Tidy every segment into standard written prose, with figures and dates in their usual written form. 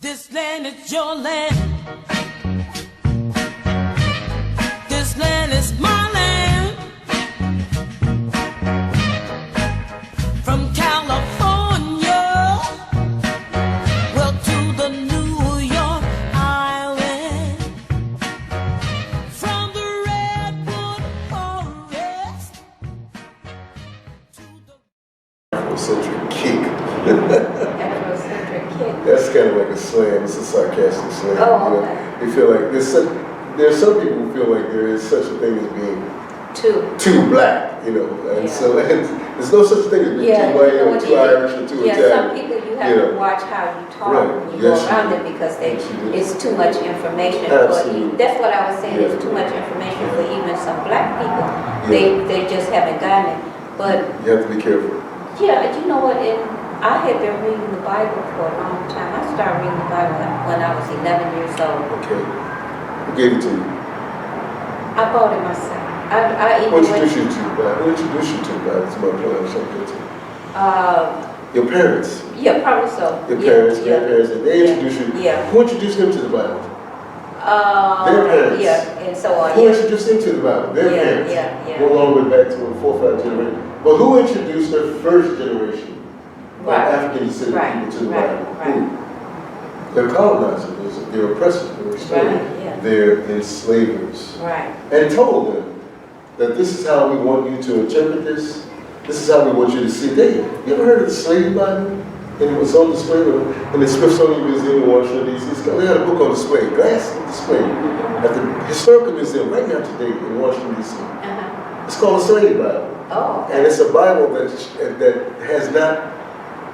This land is your land. This land is my land. From California, well, to the New York Island. From the Redwood Forest to the Afrocentric kick. Afrocentric kick. That's kind of like a slam. It's a sarcastic slam. Oh, you know? okay. You feel like there's some people who feel like there is such a thing as being too black, you know, and Yeah. so there's no such thing as being too white or too Irish or too Italian. Some people you have to watch how you talk Right. when you Yes, go around you them because Yes, you do. it's too much information Absolutely. for you. That's what I was saying. Yeah. It's too much information for even some black people. Yeah. They just haven't gotten it. But You have to be careful. yeah, you know what? I had been reading the Bible for a long time. I started reading the Bible when I was 11 years old. Okay. Who gave it to you? I bought it myself. I Who even introduced you to the Bible? Who introduced you to the Bible? It's my point. I'm something to. Your parents. Yeah, probably so. Your Yeah, parents, yeah. grandparents, they introduced you. Yeah. Who introduced them to the Bible? Their parents. Yeah, and so on. Who Yeah. introduced them to the Bible? Their Yeah, parents. yeah. Go all the way back to a 4 or 5 generation. But who introduced the first generation of Right. African descended Right, people to the right, Bible? right. Who? Their colonizers, their oppressors, their Right, yeah. their enslavers. Right. And told them that this is how we want you to interpret this. This is how we want you to see it. You ever heard of the slave Bible? And it was on display in the Smithsonian Museum in Washington, D.C. They had a book on display, glass display, at the Historical Museum right now today in Washington, D.C. It's called the Slave Bible. Oh. And it's a Bible that has not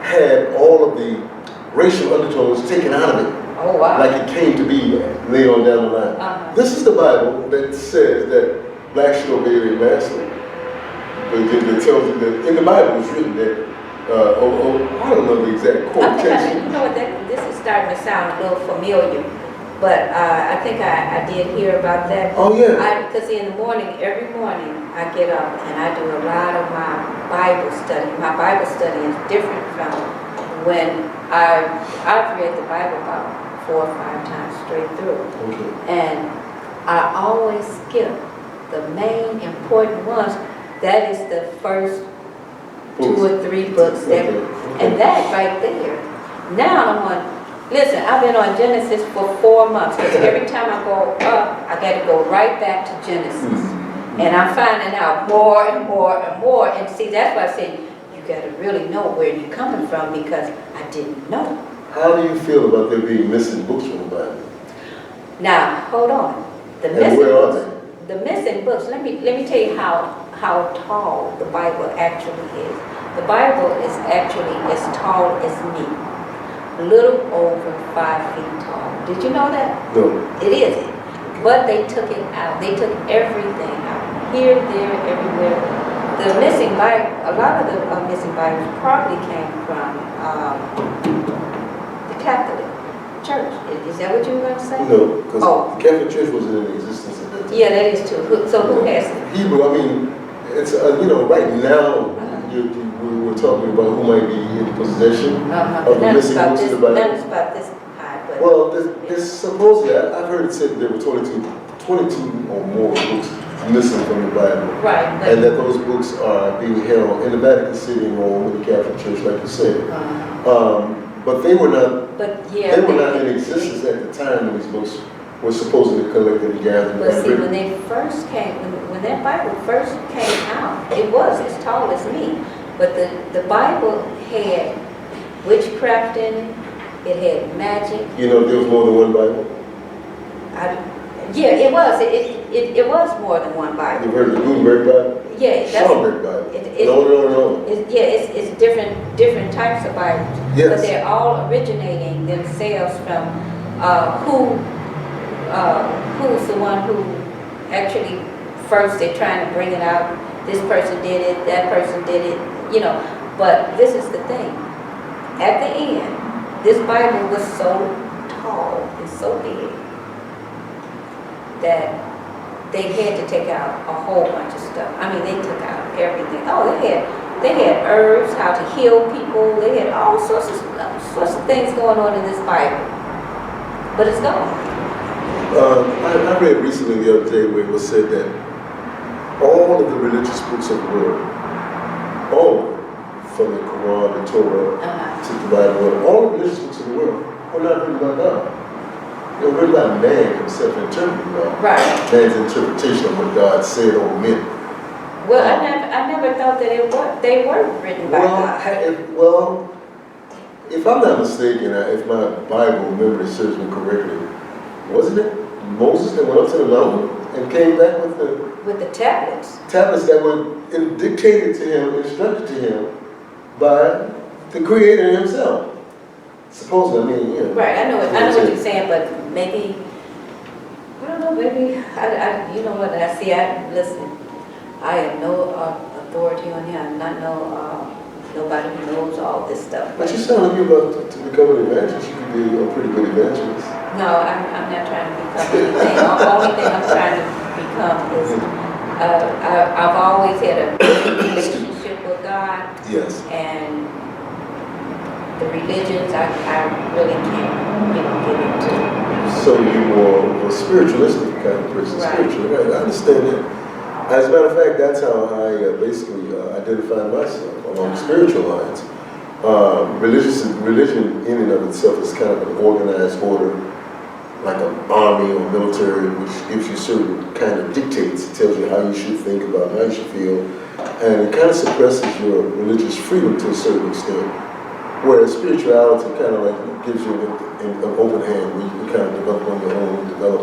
had all of the racial undertones taken out of it, Oh, wow. like it came to be later on down the line. This is the Bible that says that blacks should obey their master. But it tells you that in the Bible it's written that, I don't know the exact You quotation. know what, this is starting to sound a little familiar, but I think I did hear about that. Oh, yeah. Because in the morning, every morning, I get up and I do a lot of my Bible study. My Bible study is different from when I've read the Bible about 4 or 5 times straight through. Okay. And I always skip the main important ones. That is the first 2 or 3 books. Okay. And that right there. Now I'm on, listen, I've been on Genesis for 4 months. Because every time I go up, I got to go right back to Genesis. And I'm finding out more and more and more. And see, that's why I say you got to really know where you're coming from because I didn't know. How do you feel about there being missing books from the Bible? Now, hold on. The And missing where are books. The missing books. Let me tell you how tall the Bible actually is. The Bible is actually as tall as me, a little over 5 feet tall. Did you know that? No. It isn't. But they took it out. They took everything out. Here, there, everywhere. The missing Bible, a lot of the missing Bibles probably came from the Catholic Church. Is that what you were going to say? No, because Oh. the Catholic Church wasn't in existence at that time. Yeah, that is true. So who has it? Hebrew, I mean, it's, right now, we're talking about who might be in possession of the missing books of the Bible. None is about this high, but... Well, there's supposedly, I've heard it said that there were 22 or more books missing from the Bible. Right, but... And that those books are being held in the Vatican City in Rome with the Catholic Church, like you said. But they were not, yeah, they were not in existence at the time when these books were supposedly collected and gathered. But see, when they first came, when that Bible first came out, it was as tall as me. But the Bible had witchcraft in it. It had magic. You know, there was more than one Bible. Yeah, it was. It was more than one Bible. You've heard of the Gutenberg Bible? Yeah, Schoenberg Bible. No. It's different types of Bibles. Yes. But they're all originating themselves from who's the one who actually first they're trying to bring it out. This person did it, that person did it, you know. But this is the thing. At the end, this Bible was so tall and so big that they had to take out a whole bunch of stuff. I mean, they took out everything. Oh, they had herbs, how to heal people. They had all sorts of things going on in this Bible. but it's gone. I read recently the other day where it was said that all of the religious books of the world, all of them, from the Quran, the Torah, to the Bible, all the religious books of the world were not written by God. They were written by man himself, interpreting God. Right. Man's interpretation of what God said or meant. Well, I never thought that they were written by God. If I'm not mistaken, if my Bible memory serves me correctly, wasn't it Moses that went up to the mountain and came back with the tablets that were dictated to him, instructed to him by the Creator himself? Supposedly, I mean, yeah. Right, I know what you're saying, but maybe, I don't know, maybe, you know what, listen, I have no authority on here, I'm not nobody who knows all this stuff. But you sound like you're about to become an evangelist. You could be a pretty good evangelist. No, I'm not trying to become anything. The only thing I'm trying to become is, I've always had a relationship with God. Yes. And the religions, I really can't, get into. So you're more of a spiritualistic kind of person, right. Spiritual, right? I understand that. As a matter of fact, that's how I basically identify myself along spiritual lines. Religion in and of itself is kind of an organized order, like an army or military, which gives you certain kind of dictates. It tells you how you should think about, how you should feel, and it kind of suppresses your religious freedom to a certain extent. Whereas spirituality kind of like gives you an open hand, where you can kind of develop on your own, develop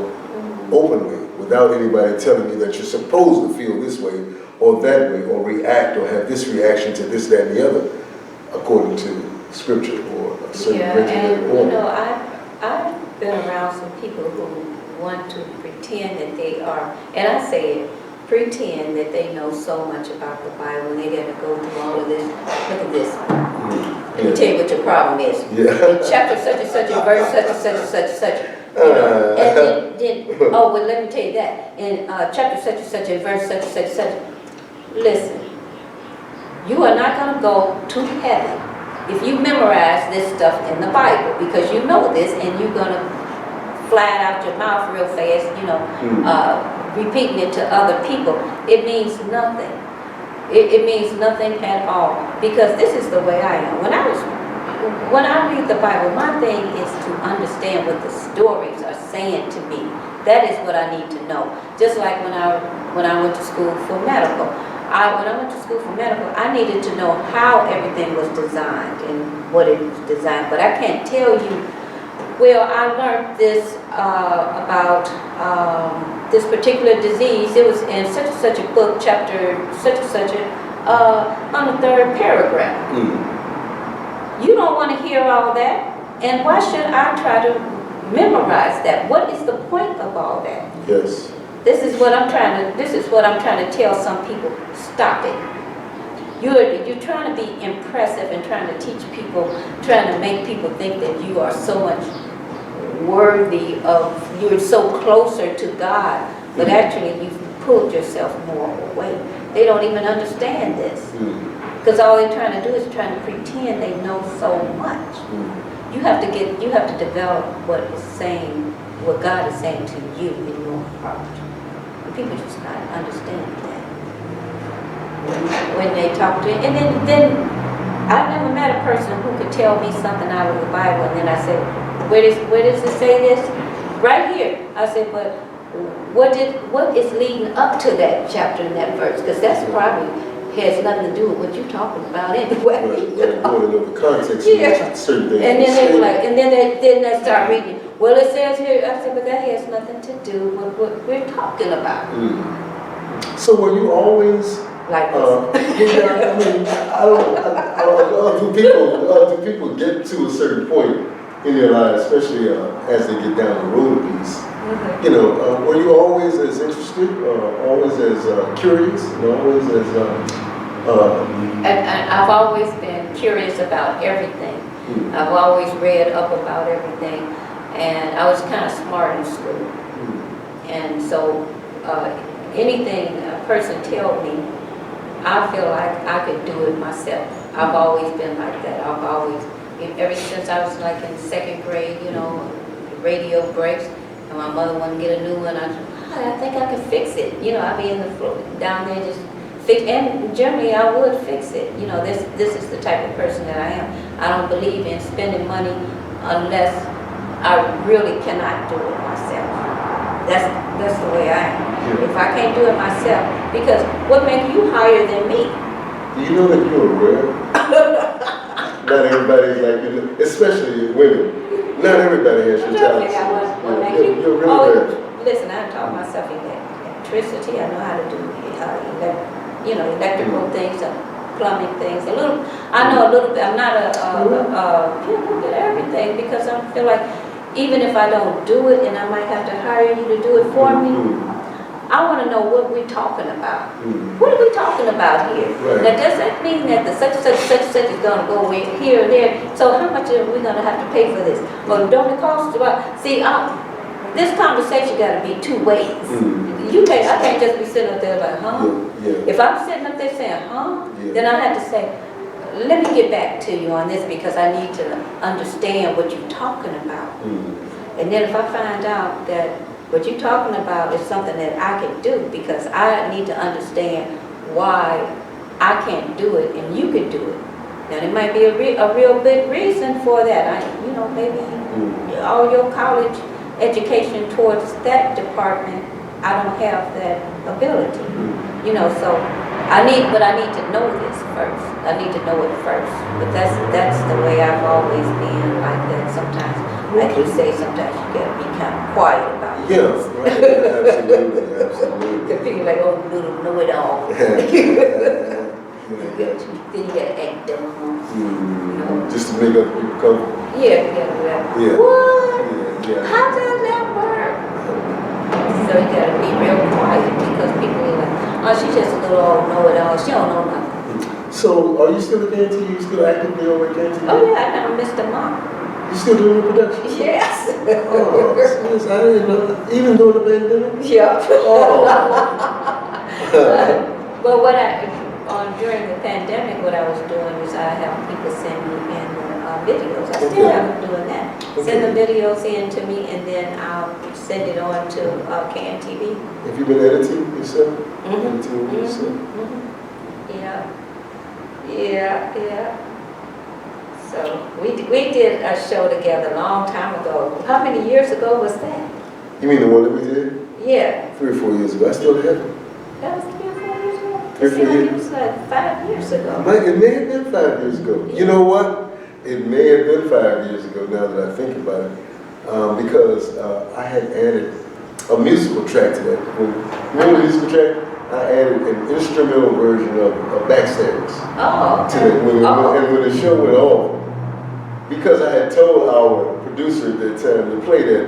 openly, without anybody telling you that you're supposed to feel this way or that way, or react or have this reaction to this, that, and the other, according to scripture or a certain and I've been around some people who want to pretend that they are, and I say it, pretend that they know so much about the Bible and they got to go through all of this. Look at this. Let me tell you what your problem is. In chapter such and such and verse such and such and such and such. And then let me tell you that. In chapter such and such and verse such and such and such. Listen, you are not going to go to heaven if you memorize this stuff in the Bible, because you know this and you're going to fly it out your mouth real fast, repeating it to other people. It means nothing. It means nothing at all, because this is the way I am. When I read the Bible, my thing is to understand what the stories are saying to me. That is what I need to know. Just like when I went to school for medical. When I went to school for medical, I needed to know how everything was designed and what it was designed. But I can't tell you, well, I learned this about this particular disease. It was in such and such a book, chapter such and such, on the third paragraph. You don't want to hear all that. And why should I try to memorize that? What is the point of all that? Yes. This is what I'm trying to tell some people. Stop it. You're trying to be impressive and trying to teach people, trying to make people think that you are so much worthy of, you're so closer to God, but actually you've pulled yourself more away. They don't even understand this. Because all they're trying to do is trying to pretend they know so much. You have to develop what God is saying to you in your heart. And people just not understand that when they talk to you. And then I've never met a person who could tell me something out of the Bible, and then I said, where does it say this? Right here. I said, but what is leading up to that chapter and that verse? Because that's probably has nothing to do with what you're talking about anyway. Right. Want to know the context of certain things. And then they were like, and then they start reading. Well, it says here. I said, but that has nothing to do with what we're talking about. So were you always like this? I mean, do people get to a certain point in their lives, especially as they get down the road a piece? Were you always as interested, always as curious, always as... And I've always been curious about everything. I've always read up about everything, and I was kind of smart in school. And so anything a person tells me, I feel like I could do it myself. I've always been like that. Ever since I was like in second grade, radio breaks, and my mother wanted to get a new one. I think I can fix it. You know, I'd be in the floor down there just fix. And generally, I would fix it. You know, this is the type of person that I am. I don't believe in spending money unless I really cannot do it myself. That's the way I am. Yeah. If I can't do it myself, because what makes you higher than me? Do you know that you're rare? Not everybody's like you, especially women. Not everybody has your talents. You're really rare. Listen, I taught myself electricity. I know how to do electrical things, plumbing things. I know a little bit. I'm not a little bit of everything, because I feel like even if I don't do it, and I might have to hire you to do it for me, I want to know what we're talking about. What are we talking about here? Right. Now, does that mean that the such is going to go here or there? So how much are we going to have to pay for this? Or don't it cost about? See, this conversation got to be two ways. I can't just be sitting up there like, huh? Yeah. If I'm sitting up there saying, huh? Yeah. Then I have to say, let me get back to you on this, because I need to understand what you're talking about. And then if I find out that what you're talking about is something that I can do, because I need to understand why I can't do it and you can do it. Now, there might be a real big reason for that. Maybe all your college education towards that department, I don't have that ability. So I need to know this first. I need to know it first. But that's the way I've always been like that. Sometimes, like you say, sometimes you gotta be kind of quiet about it. Yeah, right. Absolutely. The people like, oh, little know-it-all. Then you gotta act dumb. Just to make other people comfortable. Yeah. What? Yeah. How does that work? So you gotta be real quiet, because people are like, oh, she's just a little old know-it-all. She don't know nothing. So, are you still at KNT? You still actively over at KNT? Oh yeah, I never missed a month. You still doing your production? Yes. Oh, yes, I didn't know that. Even during the pandemic? Yeah. Oh. Well, during the pandemic, what I was doing is I have people send me in videos. I still have them doing that. Send the videos in to me, and then I'll send it on to KNTV. Have you been editing yourself? Editing yourself? Yeah. So we did a show together a long time ago. How many years ago was that? You mean the one that we did? Yeah. 3 or 4 years ago. I still have it. That was 3 or 4 years ago? 3 or 4 years. It was like 5 years ago. It may have been 5 years ago. Yeah. You know what? It may have been 5 years ago, now that I think about it. Because I had added a musical track to that. Remember the musical track? I added an instrumental version of Backstabbers. Oh, To it. And when the show went off, because I had told our producer at that time to play that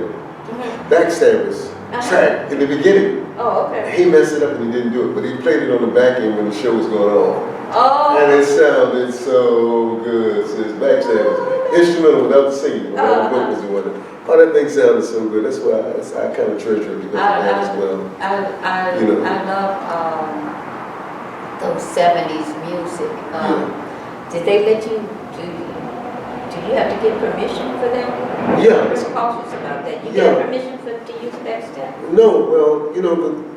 Backstabbers track in the beginning. Oh, okay. He messed it up and he didn't do it, but he played it on the back end when the show was going on. Oh. And it sounded so good. So it's Backstabbers. Instrumental without the singing, without the vocals and whatnot. Oh, that thing sounded so good. That's why I kind of treasure it, because of that as well. I love those 70s music. Did they let you do you have to get permission for them? Yeah. I'm very cautious about that. You get permission to use Backstab? No, well,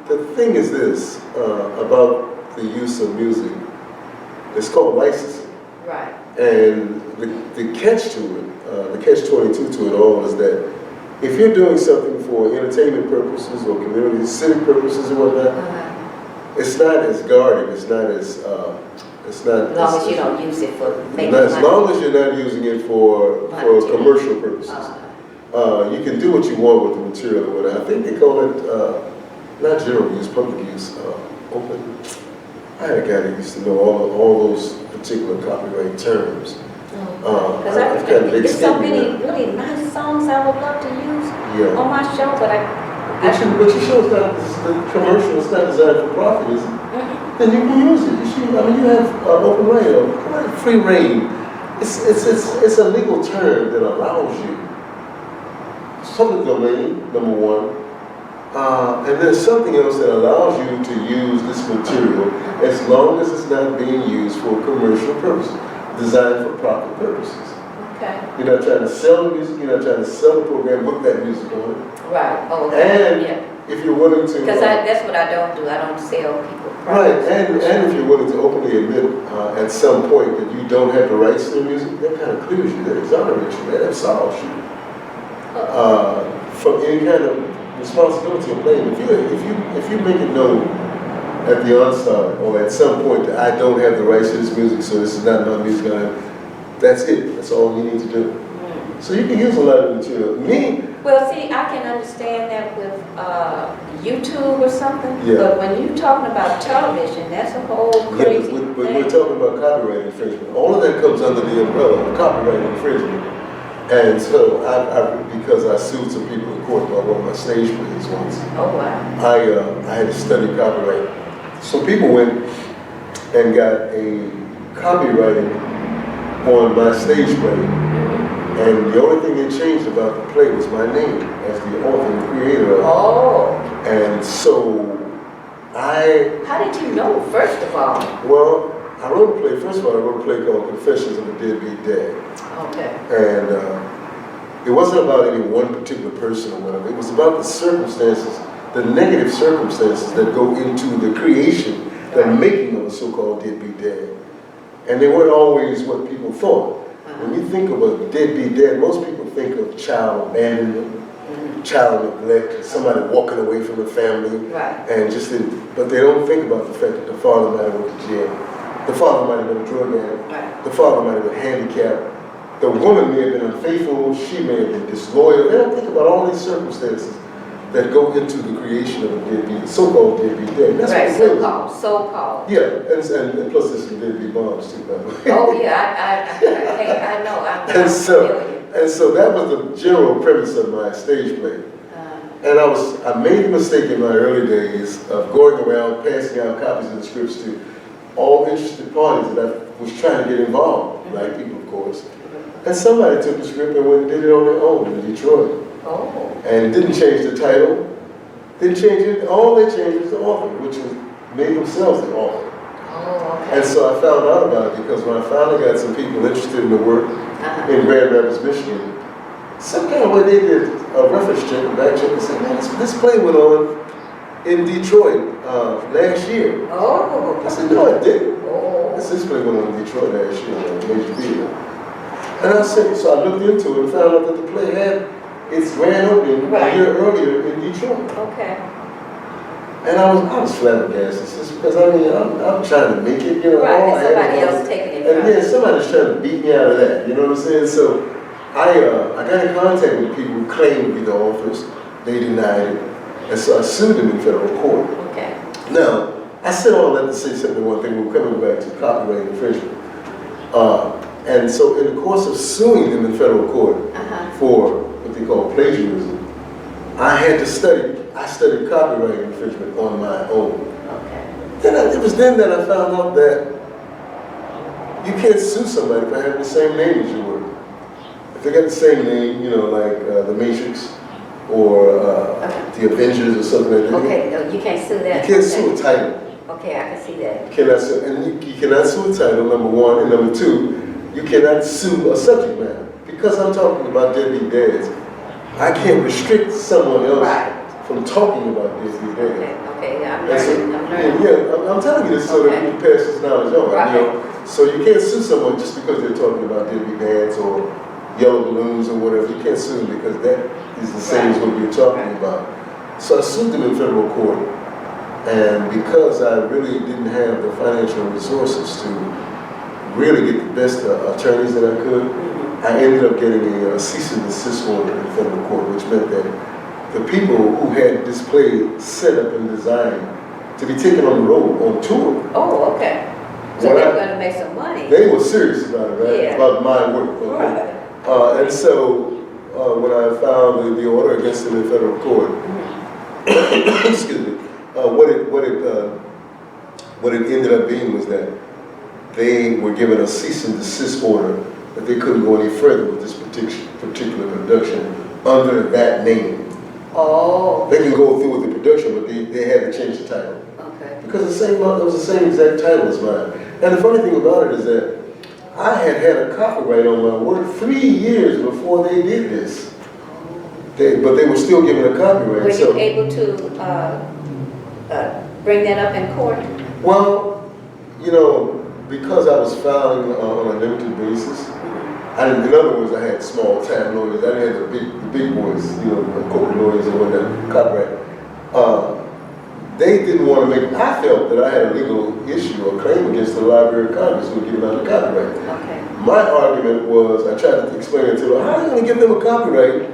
the thing is this, about the use of music. It's called licensing. Right. And the catch to it, the catch-22 to it all is that if you're doing something for entertainment purposes or community, civic purposes or whatnot, it's not as guarded, it's not as, as long as you don't use it for making money. As long as you're not using it for commercial purposes. You can do what you want with the material or whatever. I think they call it, not general use, public use, open. I had a guy that used to know all those particular copyright terms. Because there's so many really nice songs I would love to use on my show, but your show is not the commercial. It's not designed for profit, is it? Then you can use it. You have open reign, free reign. It's a legal term that allows you public domain, number one, and there's something else that allows you to use this material as long as it's not being used for commercial purposes, designed for profit purposes. Okay. You're not trying to sell the music, you're not trying to sell the program, book that music on it. Right. Oh, okay. And Yeah. if you're willing to... Because that's what I don't do. I don't sell people Right, products. and if you're willing to openly admit at some point that you don't have the rights to the music, that kind of clears you, that exonerates you, that absolves you from any kind of responsibility of blame. If you make it known at the onset or at some point that I don't have the rights to this music, so this is not my music, that's it. That's all you need to do. So you can use a lot of material. Well, see, I can understand that with YouTube or something, Yeah. but when you're talking about television, that's a whole crazy but thing. we're talking about copyright infringement. All of that comes under the umbrella of copyright infringement. And so, because I sued some people in court about one of my stage plays once, Oh, wow. I had to study copyright. So people went and got a copywriting on my stage play. And the only thing they changed about the play was my name as the author and creator of it. Oh. And so How did you know, first of all? well, I wrote a play. First of all, I wrote a play called Confessions of a Deadbeat Dad. Okay. And it wasn't about any one particular person or whatever. It was about the circumstances, the negative circumstances that go into the creation, the making of a so-called deadbeat dad. And they weren't always what people thought. When you think of a deadbeat dad, most people think of child abandonment, child neglect, somebody walking away from the family, Right. and but they don't think about the fact that the father might have went to jail. The father might have been a drug addict. Right. The father might have been handicapped. The woman may have been unfaithful. She may have been disloyal. They don't think about all these circumstances that go into the creation of a deadbeat, so-called deadbeat dad. That's Right, what it is. so-called. Yeah, and plus there's some deadbeat moms too, by the way. Oh, yeah, I know. I'm And familiar. so that was the general premise of my stage play. And I made the mistake in my early days of going around passing out copies of the scripts to all interested parties that I was trying to get involved, black people, of course. And somebody took the script and went and did it on their own in Detroit. Oh. And didn't change the title, didn't change it. All they changed was the author, which was made themselves the author. Oh, okay. And so I found out about it because when I finally got some people interested in the work in Grand Rapids, Michigan, some kind of way they did a reference check, a back check, and said, man, this play went on in Detroit last year. Oh. I said, no, it didn't. Oh. This play went on in Detroit last year at a major theater. And I said, so I looked into it and found out that the play had its grand opening a year earlier in Detroit. Okay. And I was flabbergasted, just because I'm trying to make it, you know. Right, all I and had somebody was- else taking it And from yeah, somebody's trying to beat me out of that, you know what I'm saying? So I got in contact with people who claimed to be the authors. They denied it. And so I sued them in federal court. Okay. Now, I said all that to say something, one thing, we're coming back to copyright infringement. And so in the course of suing them in federal court for what they call plagiarism, I had to study. I studied copyright infringement on my own. Okay. It was then that I found out that you can't sue somebody for having the same name as you were. If they got the same name, you know, like The Matrix or The Avengers or something like that. Okay, no, you can't sue that. You can't sue a title. Okay, I can see that. You cannot sue, and you cannot sue a title, number one, and number two, you cannot sue a subject matter. Because I'm talking about deadbeat dads, I can't restrict someone else from talking about deadbeat dads. Okay, yeah, I'm And so, learning. yeah, I'm telling you this so that we can pass this knowledge on. Right. You know? So you can't sue someone just because they're talking about deadbeat dads or yellow balloons or whatever. You can't sue them because that is the same as what we're talking about. So I sued them in federal court. And because I really didn't have the financial resources to really get the best attorneys that I could, I ended up getting a cease and desist order in federal court, which meant that the people who had this play set up and designed to be taken on the road, on tour. Oh, okay. So they're going to make some money. They were serious about it, right? Yeah. About my work. Okay? And so when I found the order against them in federal court, excuse me, what it ended up being was that they were given a cease and desist order that they couldn't go any further with this particular production under that name. Oh. They can go through with the production, but they had to change the title. Okay. Because it was the same exact title as mine. And the funny thing about it is that I had a copyright on my work 3 years before they did this. But they were still given a copyright. Were you able to bring that up in court? Well, you know, because I was filing on a limited basis, in other words, I had small time lawyers. I didn't have the big boys, you know, the corporate lawyers and whatnot, copyright. They didn't want to make, I felt that I had a legal issue or claim against the Library of Congress who had given out the copyright. Okay. My argument was, I tried to explain it to them, how are you going to give them a copyright?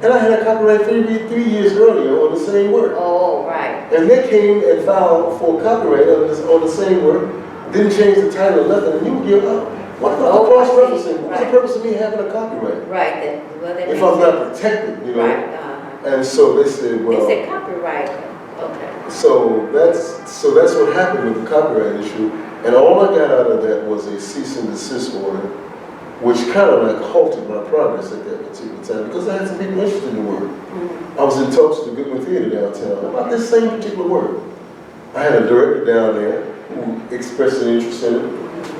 And I had a copyright 3 years earlier on the same work. Oh, right. And they came and filed for copyright on the same work, didn't change the title or nothing, and you would give up. What about the cross-referencing? What's the purpose of me having a copyright? Right. If I'm not protected, you know? Right. And so they said, well... They said copyright. Okay. So that's what happened with the copyright issue. And all I got out of that was a cease and desist order, which kind of like halted my progress at that particular time because I had some people interested in the work. I was in talks with the Goodman Theater downtown about this same particular work. I had a director down there who expressed an interest in it.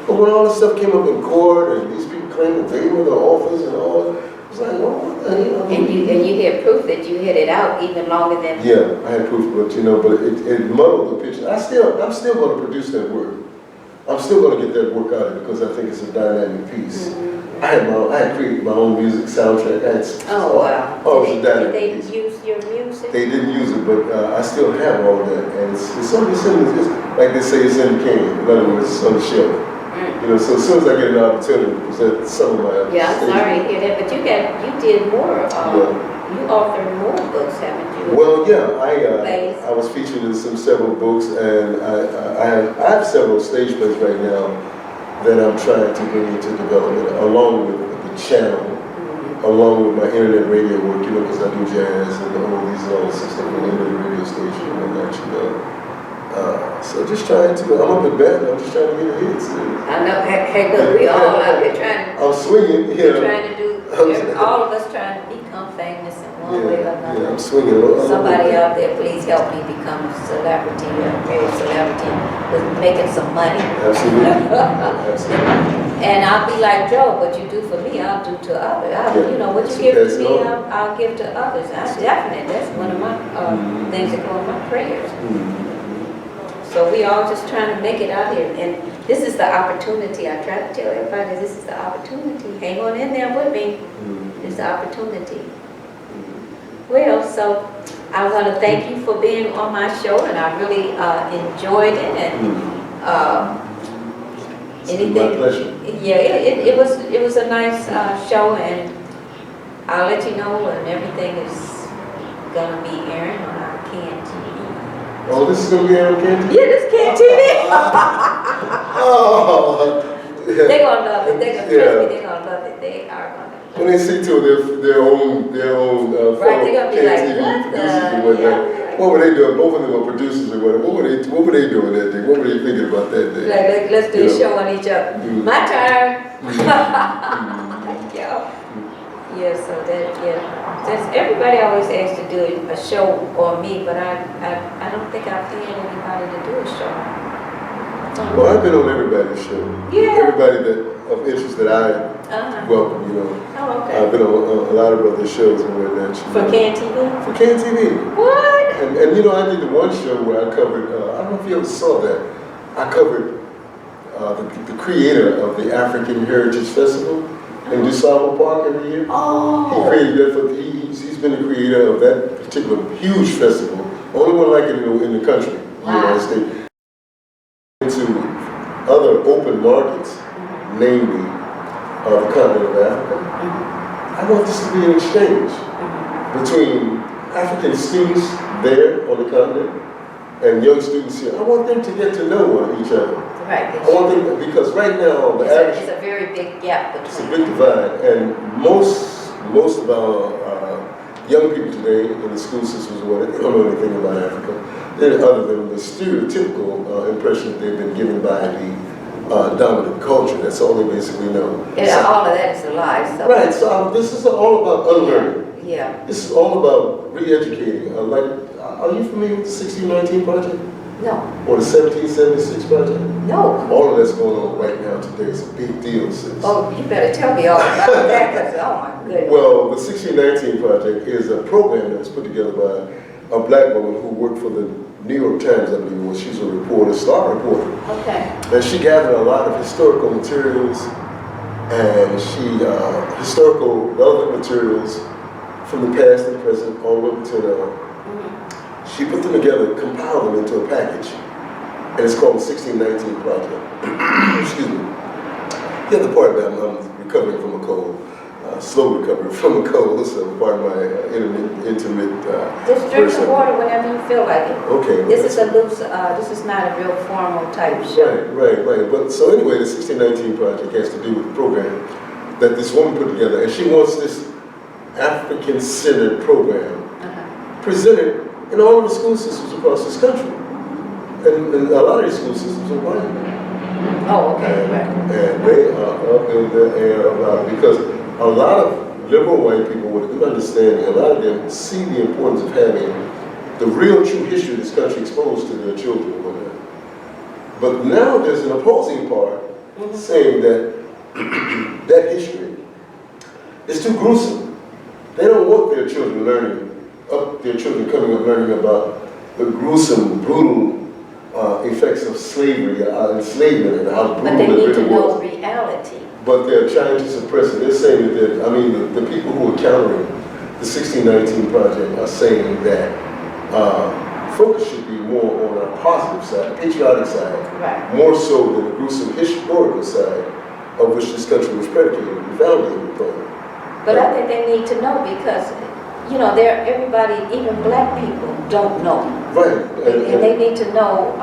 But when all this stuff came up in court and these people claimed that they were the authors and all that, it was like, well, what the hell? And you had proof that you hit it out even longer than... Yeah, I had proof, but you know, but it muddled the picture. I'm still going to produce that work. I'm still going to get that work out of it because I think it's a dynamic piece. I had created my own music soundtrack. Oh, wow. Oh, it was a dynamic Did piece. they use your music? They didn't use it, but I still have all of that. And it's like they say, it's in the can. In other words, it's on the shelf. You know, so as soon as I get an opportunity to present some of my Yeah, I'm sorry to hear that, but you did more. You authored more books, haven't you? Well, yeah, I was featured in several books, and I have several stage plays right now that I'm trying to bring into development, along with the channel, along with my internet radio work, you know, because I do jazz and all these other stuff on the internet radio station and that, you know. So just trying to, I'm up at bat, I'm just trying to get a hit. I know, hey, look, we all out here trying to... I'm swinging, you know. We're trying to do, all of us trying to become famous in one way or another. Yeah, I'm swinging. Somebody out there, please help me become a celebrity, a celebrity with making some money. Absolutely. Absolutely. And I'll be like Joe, what you do for me, I'll do to others. You know, what you give to me, I'll give to others. That's one of my things that go in my prayers. So we all just trying to make it out here. And this is the opportunity. I try to tell everybody, this is the opportunity. Hang on in there with me. It's the opportunity. Well, so I want to thank you for being on my show, and I really enjoyed it. And anything. My pleasure. Yeah, it was a nice show, and I'll let you know when everything is gonna be airing on our Can TV. Oh, this is gonna be on Can TV? Yeah, this Can TV. Oh. They're gonna love it. They're gonna trust me. They're gonna love it. They are gonna. When they see to their own fellow Right, they're gonna be Can like, TV what producers and the? whatnot. Yeah. What were they doing? Both of them were producers and whatnot. What were they doing that day? What were they thinking about that day? Like, let's do a show on each other. My turn. Yeah, so that's everybody always asks to do a show on me, but I don't think I've paid anybody to do a show. Well, I've been on everybody's show. Yeah. Everybody that of interest that I welcome, you know. Oh, okay. I've been on a lot of other shows and whatnot. For Can TV? For Can TV. What? And you know, I did the one show where I covered, I don't know if you ever saw that, I covered the creator of the African Heritage Festival in DuSable Park every year. Oh. He created that he's been the creator of that particular huge festival. Only one like it in the country, in the United States. Into other open markets, namely the continent of Africa. I want this to be an exchange between African students there on the continent and young students here. I want them to get to know each other. Right. I want them, because right now the average... It's a very big gap between... It's a big divide, and most of our young people today in the school systems, they don't know anything about Africa, other than the stereotypical impression that they've been given by the dominant culture. That's all they basically know. And all of that is a lie. So. Right, so this is all about unlearning. Yeah. This is all about re-educating. Are you familiar with the 1619 Project? No, Or the 1776 project? no. All of that's going on right now today. It's a big deal, sis. Oh, you better tell me all about that, because, oh my goodness. Well, the 1619 Project is a program that was put together by a black woman who worked for the New York Times, I believe it was. She's a reporter, star reporter. Okay. And she gathered a lot of historical materials and historical relevant materials from the past and present all the way up to now. She put them together, compiled them into a package, and it's called the 1619 Project. Excuse me. The other part of that, I'm recovering from a cold, slow recovery from a cold, so part of my intimate Just drink some water whenever you feel like it. Okay. This is a loose, this is not a real formal type show. Right. But so anyway, the 1619 Project has to do with the program that this woman put together, and she wants this African-centered program presented in all of the school systems across this country. And a lot of these school systems are white. Oh, okay, right. And they are up in the air about it because a lot of liberal white people with a good understanding, a lot of them see the importance of having the real true history of this country exposed to their children and whatnot. But now there's an opposing part saying that that history is too gruesome. They don't want their children coming up learning about the gruesome, brutal effects of slavery, enslavement, and how brutal But they it need really to know was. reality. But they're trying to suppress it. They're saying that, the people who are countering the 1619 Project are saying that focus should be more on our positive side, the patriotic side, Right. more so than the gruesome historical side of which this country was predicated and founded upon. But I think they need to know because, you know, everybody, even black people, don't know. Right. And they need to know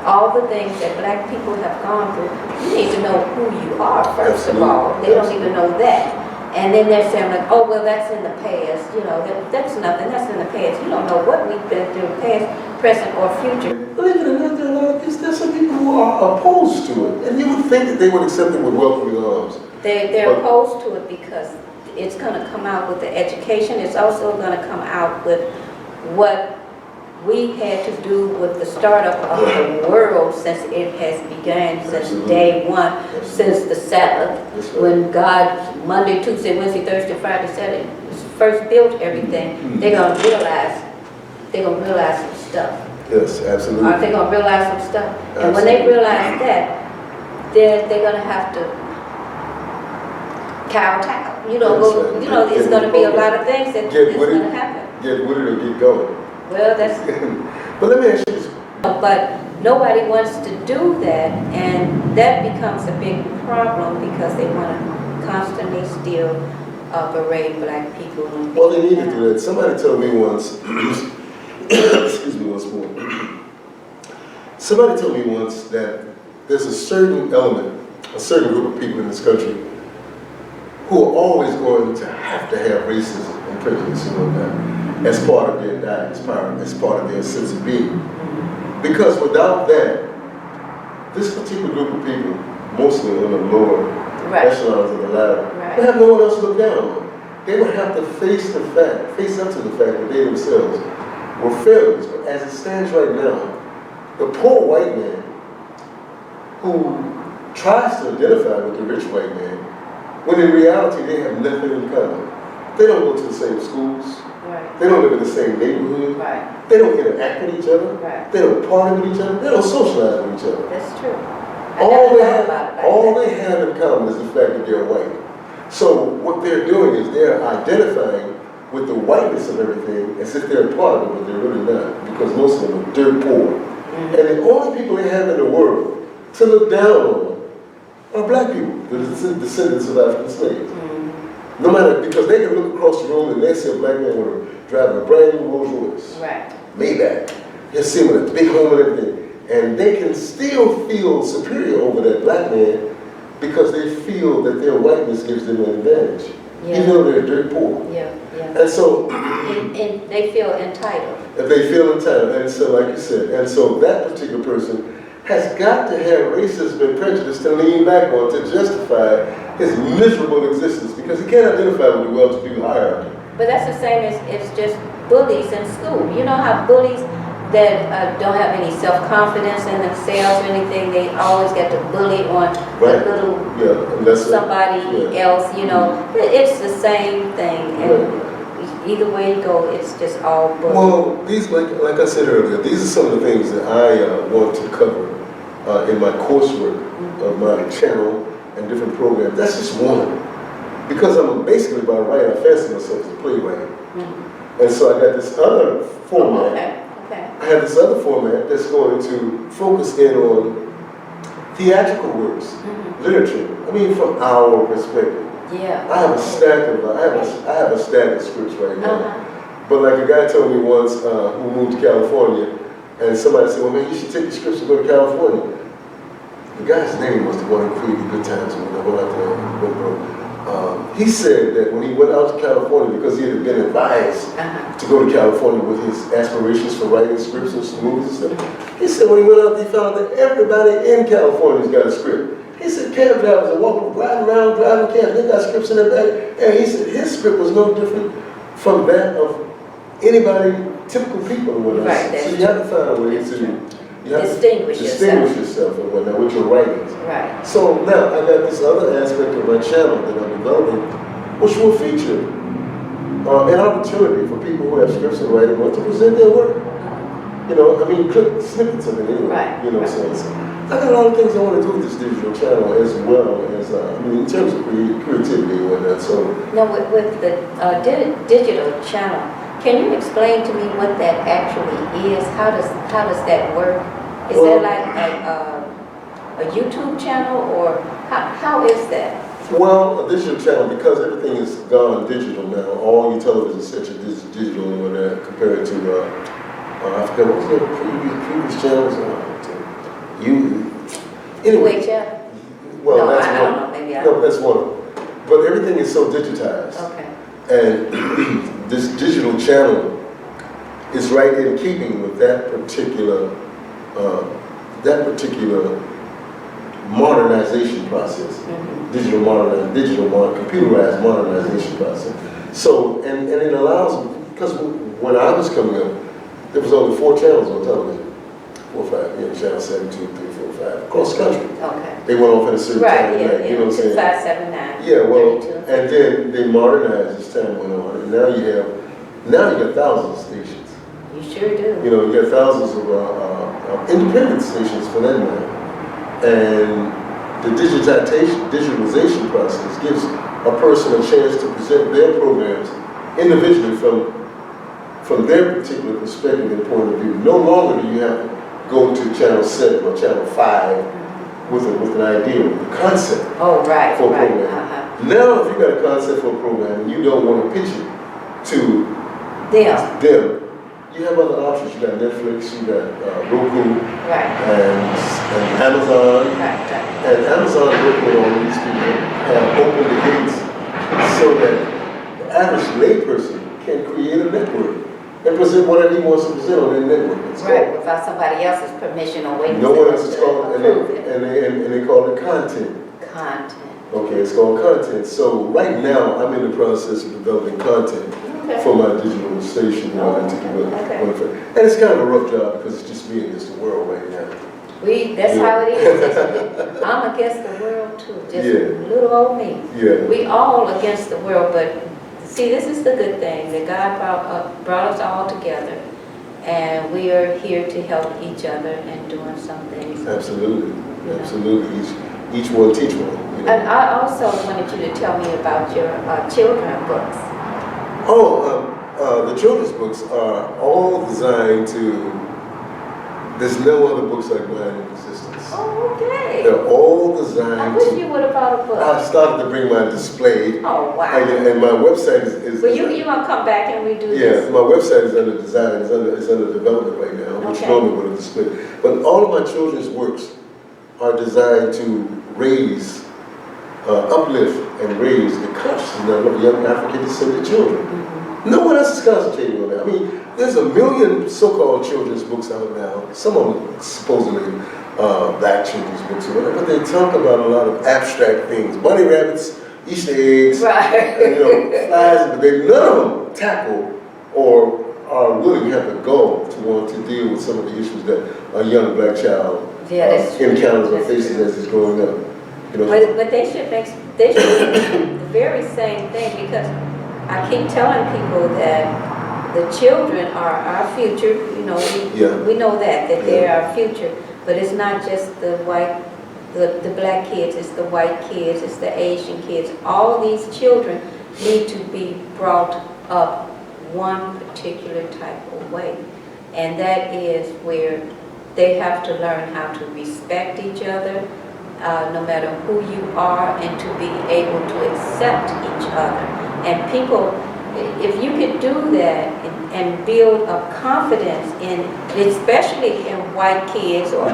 all the things that black people have gone through. You need to know who you are, first of all. They don't even know that. And then they're saying like, oh, well, that's in the past. You know, that's nothing. That's in the past. You don't know what we've been through, past, present, or future. Believe it or not, there's some people who are opposed to it. And you would think that they would accept it with welcoming arms. They're opposed to it because it's going to come out with the education. It's also going to come out with what we had to do with the startup of the world since it has begun, since day one, since the Sabbath, when God, Monday, Tuesday, Wednesday, Thursday, Friday, Saturday, first built everything. They're going to realize some stuff. Yes, absolutely. Aren't they going to realize some stuff? And when they realize that, they're going to have to kowtow. It's going to be a lot of things that's going to happen. Get with it or get going. Well, that's... But let me ask you this. But nobody wants to do that, and that becomes a big problem because they want to constantly still berate black people. Well, they need to do that. Somebody told me once, excuse me once more. Somebody told me once that there's a certain element, a certain group of people in this country who are always going to have racism and prejudice and whatnot as part of their diet, as part of their sense of being. Because without that, this particular group of people, mostly on the lower echelons of the ladder, they have no one else to look down on. They would have to face up to the fact that they themselves were failures. But as it stands right now, the poor white man who tries to identify with the rich white man, when in reality they have nothing in common. They don't go to the same schools. They don't live in the same neighborhood. They don't interact with each other. They don't party with each other. They don't socialize with each other. That's true. All they have in common is the fact that they're white. So what they're doing is they're identifying with the whiteness of everything as if they're a part of it, but they're really not, because most of them are dirt poor. And the only people they have in the world to look down on are black people, the descendants of African slaves. No matter, because they can look across the room and they see a black man driving a brand new Rolls Royce, Maybach. They see him with a big home and everything, and they can still feel superior over that black man because they feel that their whiteness gives them an advantage, even though they're dirt poor. And so, and they feel entitled. They feel entitled, and so, like you said, and so that particular person has got to have racism and prejudice to lean back on to justify his miserable existence because he can't identify with the well-to-do hierarchy. But that's the same as just bullies in school. You know how bullies that don't have any self-confidence in themselves or anything, they always get to bully on Right. the little Yeah, and that's somebody else, you know. It's the same thing, and either way you go, it's just all bullying. Well, these, like I said earlier, these are some of the things that I want to cover in my coursework of my channel and different programs. That's just one. Because I'm basically by right, I fancy myself as a playwright. And so I got this other format. I have this other format that's going to focus in on theatrical works, literature. I mean, from our perspective. Yeah. I have a stack of I have a stack of scripts right now. But like a guy told me once who moved to California, and somebody said, "Well, man, you should take the scripts and go to California." The guy's name was the one who created Good Times when I went out there and went broke. He said that when he went out to California, because he had been advised to go to California with his aspirations for writing scripts and movies and stuff, he said when he went out, he found that everybody in California's got a script. He said cab drivers are riding around driving cabs, they got scripts in their bag. And he said his script was no different from that of anybody, typical people or whatnot. Right, so you have to find a way to distinguish yourself and whatnot with your writings. Right. So now I got this other aspect of my channel that I'm developing, which will feature an opportunity for people who have scripts and writing to present their work. You know, I mean, clip snippets of it anyway. Right. You know what I'm saying? So I got a lot of things I want to do with this digital channel as well as, I mean, in terms of creativity and whatnot. So now with the digital channel, can you explain to me what that actually is? How does that work? Is that like a YouTube channel, or how is that? Well, a digital channel, because everything is gone digital now, all your television sets are digital and whatnot, compared to, I forgot what was the previous channels? Anyway. Well, no, that's I one. don't know, maybe I No, that's one. But everything is so digitized. Okay. And this digital channel is right in keeping with that particular modernization process, computerized modernization process. So, and it allows, because when I was coming up, there was only 4 channels on television, 4 or 5, channel 7, 2, 3, 4, 5, across the country. Okay. They went off at a certain time of night, you know what I'm saying? 5, 7, 9. Yeah, well, 32. and then they modernized as time went on, and now you got thousands of stations. You sure do. You know, you got thousands of independent stations for that matter. And the digitalization process gives a person a chance to present their programs individually from their particular perspective and point of view. No longer do you have to go to channel 7 or channel 5 with an idea, with a concept for a program. Now, if you got a concept for a program and you don't want to pitch it to them, you have other options. You got Netflix, you got Roku, and Amazon. And Amazon and Roku and all these people have opened the gates so that the average layperson can create a network and present whatever he wants to present on their network. Without somebody else's permission or waiting no for one else is called, and they call it content. Okay, it's called content. So right now, I'm in the process of developing content for my digital station. And it's kind of a rough job because it's just me against the world right now. That's how it is. I'm against the world too, just little old me. Yeah. We all against the world, but see, this is the good thing, that God brought us all together, and we are here to help each other and doing some things. Absolutely, absolutely. Each one teach one. You know? And I also wanted you to tell me about your children's books. The children's books are all designed to. There's no other books like mine in existence. Oh, okay. They're all designed. I wish you would have bought a book. I started to bring my display. Oh, wow. And my website is well, you want to come back and redo this? Yeah, my website is under design. It's under development right now, which normally would have displayed. But all of my children's works are designed to raise, uplift, and raise the consciousness of young African descendant children. No one else is concentrating on that. I mean, there's a million so-called children's books out now. Some of them supposedly black children's books or whatever, but they talk about a lot of abstract things. Bunny rabbits, Easter eggs, and, flies, but none of them tackle or are willing, have the gall to want to deal with some of the issues that a young black child encounters or faces as he's growing up. You know? But they should do the very same thing, because I keep telling people that the children are our future. You know, we know that they're our future. But it's not just the black kids, it's the white kids, it's the Asian kids. All these children need to be brought up one particular type of way. And that is where they have to learn how to respect each other, no matter who you are, and to be able to accept each other. And people, if you could do that and build a confidence in, especially in white kids or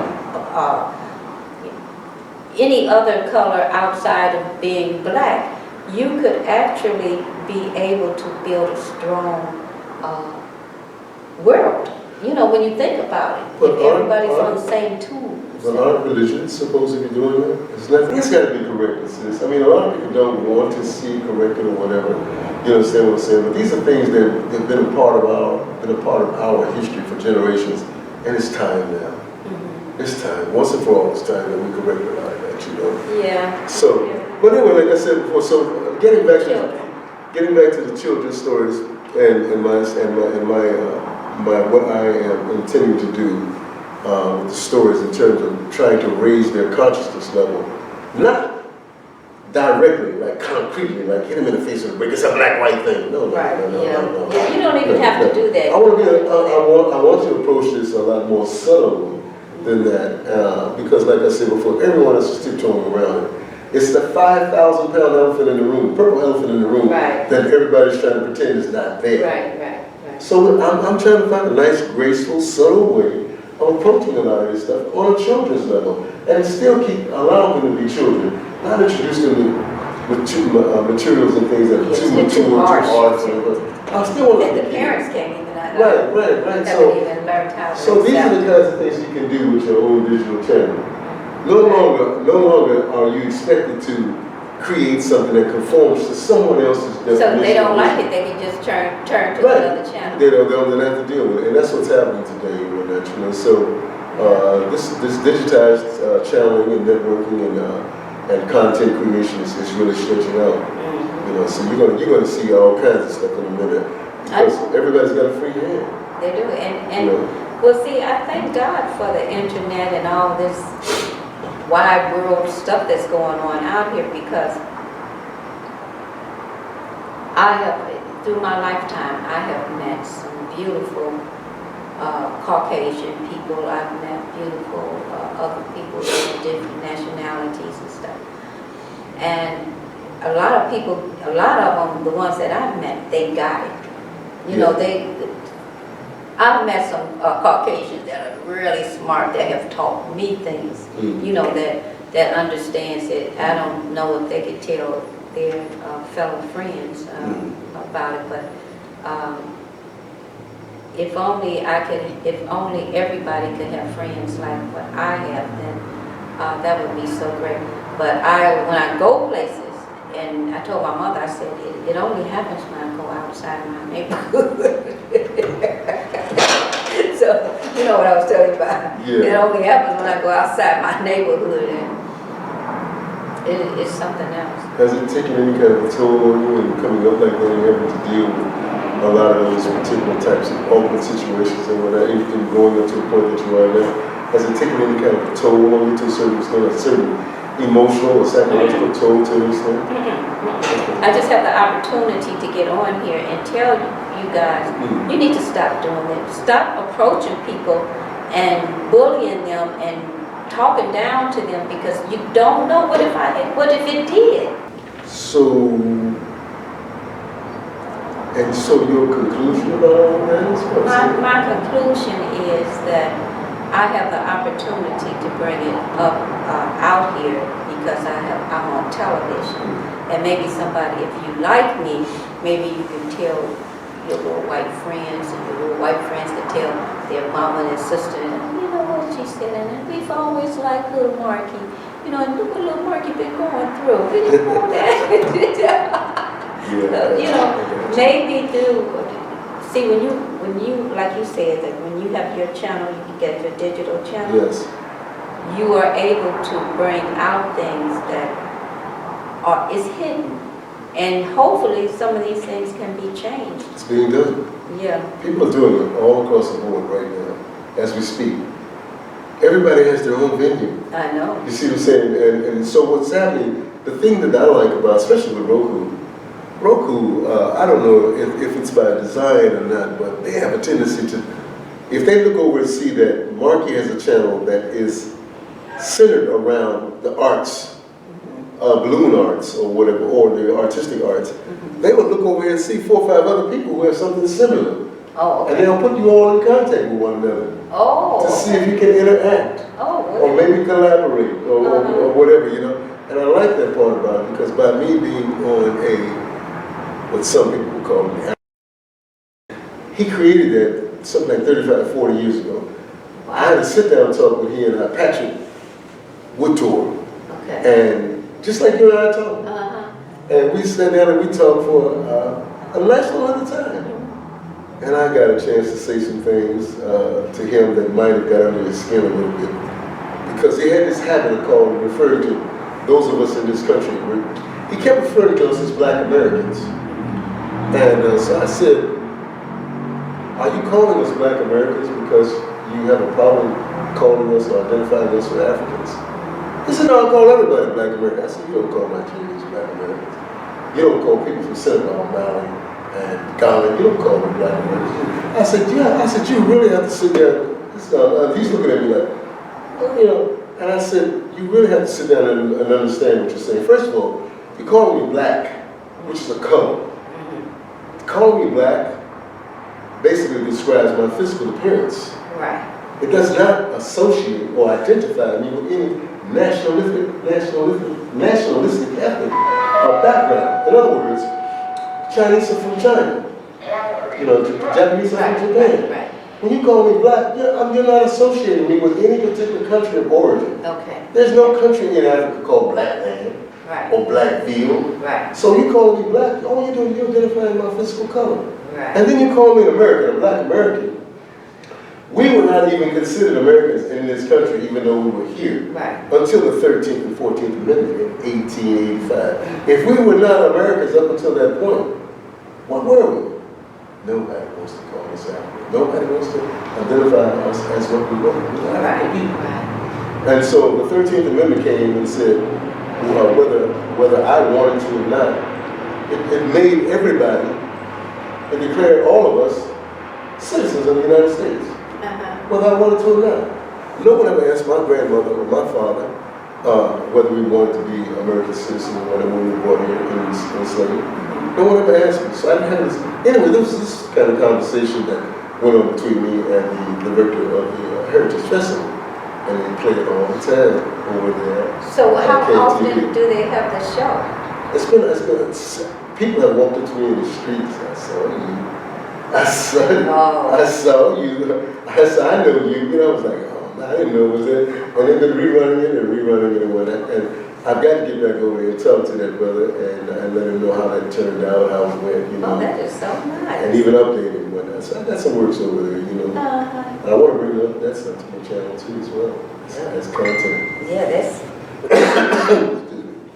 any other color outside of being black, you could actually be able to build a strong world. You know, when you think about it, if everybody's on the same tune. But aren't religions supposed to be doing that? It's got to be corrected, sis. I mean, a lot of people don't want to see it corrected or whatever. You understand what I'm saying? But these are things that have been a part of our history for generations, and it's time now. Mm-hmm. It's time. Once and for all, it's time that we correct a lot of that, you know. Yeah. So, but anyway, like I said before, so getting back to the children's stories and what I am intending to do with the stories in terms of trying to raise their consciousness level, not directly, like concretely, like hit them in the face with a brick. It's a black-white thing. No. Yeah, you don't even have to do that. I want to approach this a lot more subtly than that, because, like I said before, everyone else is tiptoeing around it. It's the 5,000-pound elephant in the room, purple elephant in the room, that everybody's trying to pretend is not there. Right. So I'm trying to find a nice, graceful, subtle way of approaching a lot of this stuff on a children's level, and still keep allowing them to be children, not introduce them with materials and things that are too mature, too hard for them. I still want and the parents can't even right. haven't even learned how to So these are the kinds of things you can do with your own digital channel. No longer are you expected to create something that conforms to someone else's definition. So if they don't like it, they can just turn to another channel. They don't have to deal with it, and that's what's happening today. You know, so this digitized channeling and networking and content creation is really stretching out. Mm-hmm. You know, so you're gonna see all kinds of stuff in a minute, because everybody's got a free hand. They do, and you know? Well, see, I thank God for the internet and all this wide world stuff that's going on out here, because through my lifetime, I have met some beautiful Caucasian people. I've met beautiful other people of different nationalities and stuff. And a lot of them, the ones that I've met, they got it. You know, I've met some Caucasians that are really smart, that have taught me things, you know, that understands it. I don't know if they could tell their fellow friends about it, but if only everybody could have friends like what I have, then that would be so great. But when I go places, and I told my mother, I said, it only happens when I go outside my neighborhood. So, you know what I was telling you about. Yeah. It only happens when I go outside my neighborhood, and it's something else. Has it taken any kind of a toll on you and coming up like that and having to deal with a lot of those particular types of awkward situations and whatnot, and going up to the point that you are now? Has it taken any kind of a toll on you to a certain extent, a certain emotional or psychological toll to an extent? I just have the opportunity to get on here and tell you guys, you need to stop doing that. Stop approaching people and bullying them and talking down to them, because you don't know what if it did. So your conclusion about all of that is what? My conclusion is that I have the opportunity to bring it up out here because I'm on television, and maybe somebody, if you like me, maybe you can tell your little white friends, and your little white friends can tell their mama and sister, and you know what she said, and we've always liked little Markie, you know, and look what little Markie been going through. We didn't know that. You know, maybe through See, when you, like you said, that when you have your channel, you can get your digital channel. Yes. You are able to bring out things that is hidden. And hopefully some of these things can be changed. It's being done. Yeah. People are doing it all across the board right now, as we speak. Everybody has their own venue. I know. You see what I'm saying? And so what's happening, the thing that I like about, especially with Roku, I don't know if it's by design or not, but they have a tendency to, if they look over and see that Markie has a channel that is centered around the arts, balloon arts or whatever, or the artistic arts, they would look over here and see 4 or 5 other people who have something similar. Oh, okay. And they'll put you all in contact with one another to see if you can interact. Or maybe collaborate or whatever, you know. And I like that part about it because by me being on what some people would call he created that something like 35, 40 years ago. Wow. I had to sit down and talk with he and I, Patrick Woodtor. Okay. And just like you and I talk. And we sat down and we talked for a nice long time. And I got a chance to say some things to him that might have got under his skin a little bit. Because he had this habit of referring to those of us in this country. He kept referring to us as Black Americans. And so I said, are you calling us Black Americans because you have a problem calling us or identifying us with Africans? He said, no, I call everybody Black American. I said, you don't call Nigerians Black Americans. You don't call people from Senegal, Mali, and Ghana, you don't call them Black Americans. I said, yeah. I said, you really have to sit down. He's looking at me like, well, you know, and I said, you really have to sit down and understand what you're saying. First of all, you're calling me black, which is a color. Calling me black basically describes my physical appearance. Right. It does not associate or identify me with any nationalistic ethnic background. In other words, Chinese are from China. You know, Japanese are from Japan. Right. When you call me black, you're not associating me with any particular country of origin. Okay. There's no country in Africa called Black Land or Blackville. Right. So you call me black, all you're doing, you're identifying my physical color. Right. And then you call me an American, a Black American. We were not even considered Americans in this country, even though we were here, until the 13th and 14th Amendment in 1885. If we were not Americans up until that point, what were we? Nobody wants to call us African. Nobody wants to identify us as what we were. We were African people. And so the 13th Amendment came and said, whether I wanted to or not, it made everybody, and declared all of us citizens of the United States. Whether I wanted to or not. No one ever asked my grandmother or my father whether we wanted to be American citizens or whatever we were born here in slavery. No one ever asked me. So I didn't have this. Anyway, there was this kind of conversation that went on between me and the director of the Heritage Festival. And they play it all the time over there. So how often do they have the show? People have walked up to me in the streets. I saw you. I said, I know you. You know, I was like, oh man, I didn't know it was that. And they've been rerunning it and whatnot. And I've got to get back over there and talk to that brother and let him know how that turned out, how it went, you know. Oh, that is so nice. And even update it and whatnot. So I got some works over there, you know. And I want to bring up that stuff to my channel too as well. As content. Yeah, that's.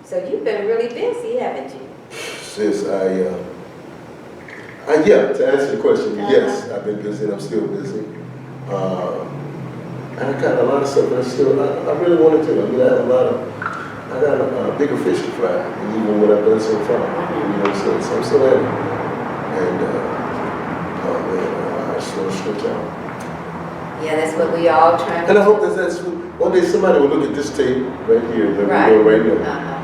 So you've been really busy, haven't you? Sis, yeah, to answer the question, yes, I've been busy and I'm still busy. And I got a lot of stuff that I really wanted to. I mean, I got a bigger fish to fry, and even what I've done so far. You know, so I'm still at it. And, oh man, I just want to stretch out. Yeah, that's what we all trying to And I hope that's one day somebody will look at this tape right here that we're doing right now.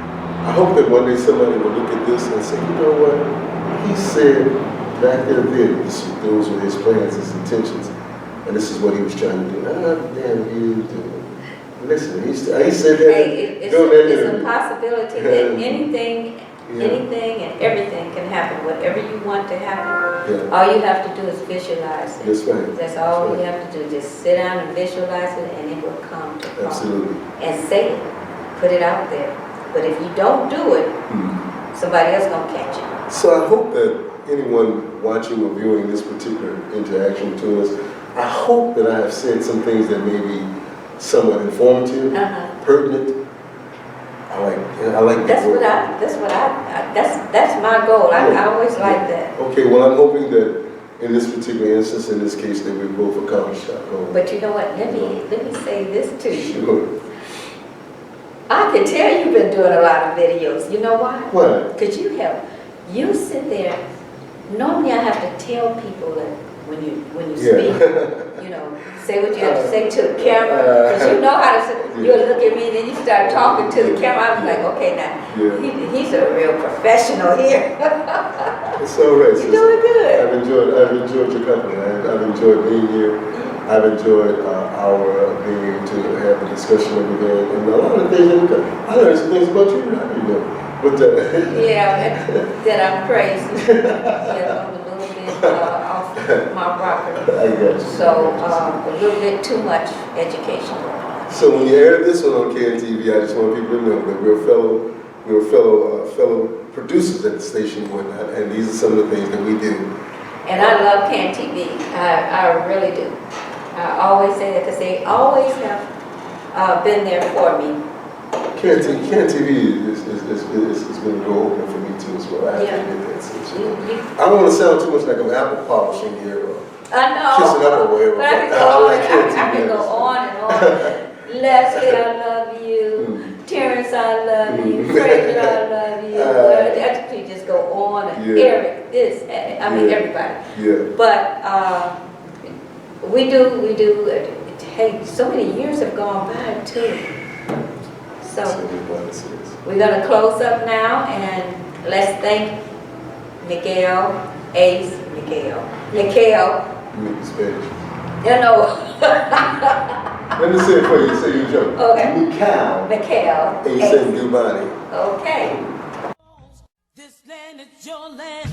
I hope that one day somebody will look at this and say, you know what, he said back there then, those were his plans, his intentions, and this is what he was trying to do. Damn, he didn't do it. Listen, he said that. It's a possibility that anything and everything can happen. Whatever you want to happen, all you have to do is visualize it. That's right. That's all you have to do. Just sit down and visualize it, and it will come to pass. Absolutely. And say it, put it out there. But if you don't do it, somebody else gonna catch it. So I hope that anyone watching or viewing this particular interaction between us, I hope that I have said some things that may be somewhat informative, pertinent. I like That's my goal. I always like that. Okay, well, I'm hoping that in this particular instance, in this case, that we both accomplished that goal. But you know what? Let me say this to you. Sure. I can tell you've been doing a lot of videos. You know why? Why? Because you sit there. Normally, I have to tell people that when you speak, you know, say what you have to say to the camera. Because you know how to say. You'll look at me, and then you start talking to the camera. I'm like, okay, now he's a real professional here. It's all right. You're doing good. I've enjoyed your company. I've enjoyed being here. I've enjoyed our being able to have a discussion over there, and a lot of things that we got. I learned some things about you. I didn't know. But yeah, that I'm crazy. Yeah, I'm a little bit off my rocker. I got you. So a little bit too much education. So when you air this one on KNTV, I just want people to know that we're fellow producers at the station and whatnot, and these are some of the things that we do. And I love KNTV. I really do. I always say that because they always have been there for me. KNTV is going to go open for me too as well. I have to admit that. So, I don't want to sound too much like I'm Apple publishing here or I know. kissing up or whatever. But I can go on and on. Leslie, I love you. Terrence, I love you. Fraser, I love you. I could just go on and Eric, everybody. Yeah. But we do. Hey, so many years have gone by too. So we're going to close up now, and let's thank Mikal. You know. Let me say it for you. Say you joke. Okay. Mikal. Mikal. Ngumbi. Okay. This land is your land.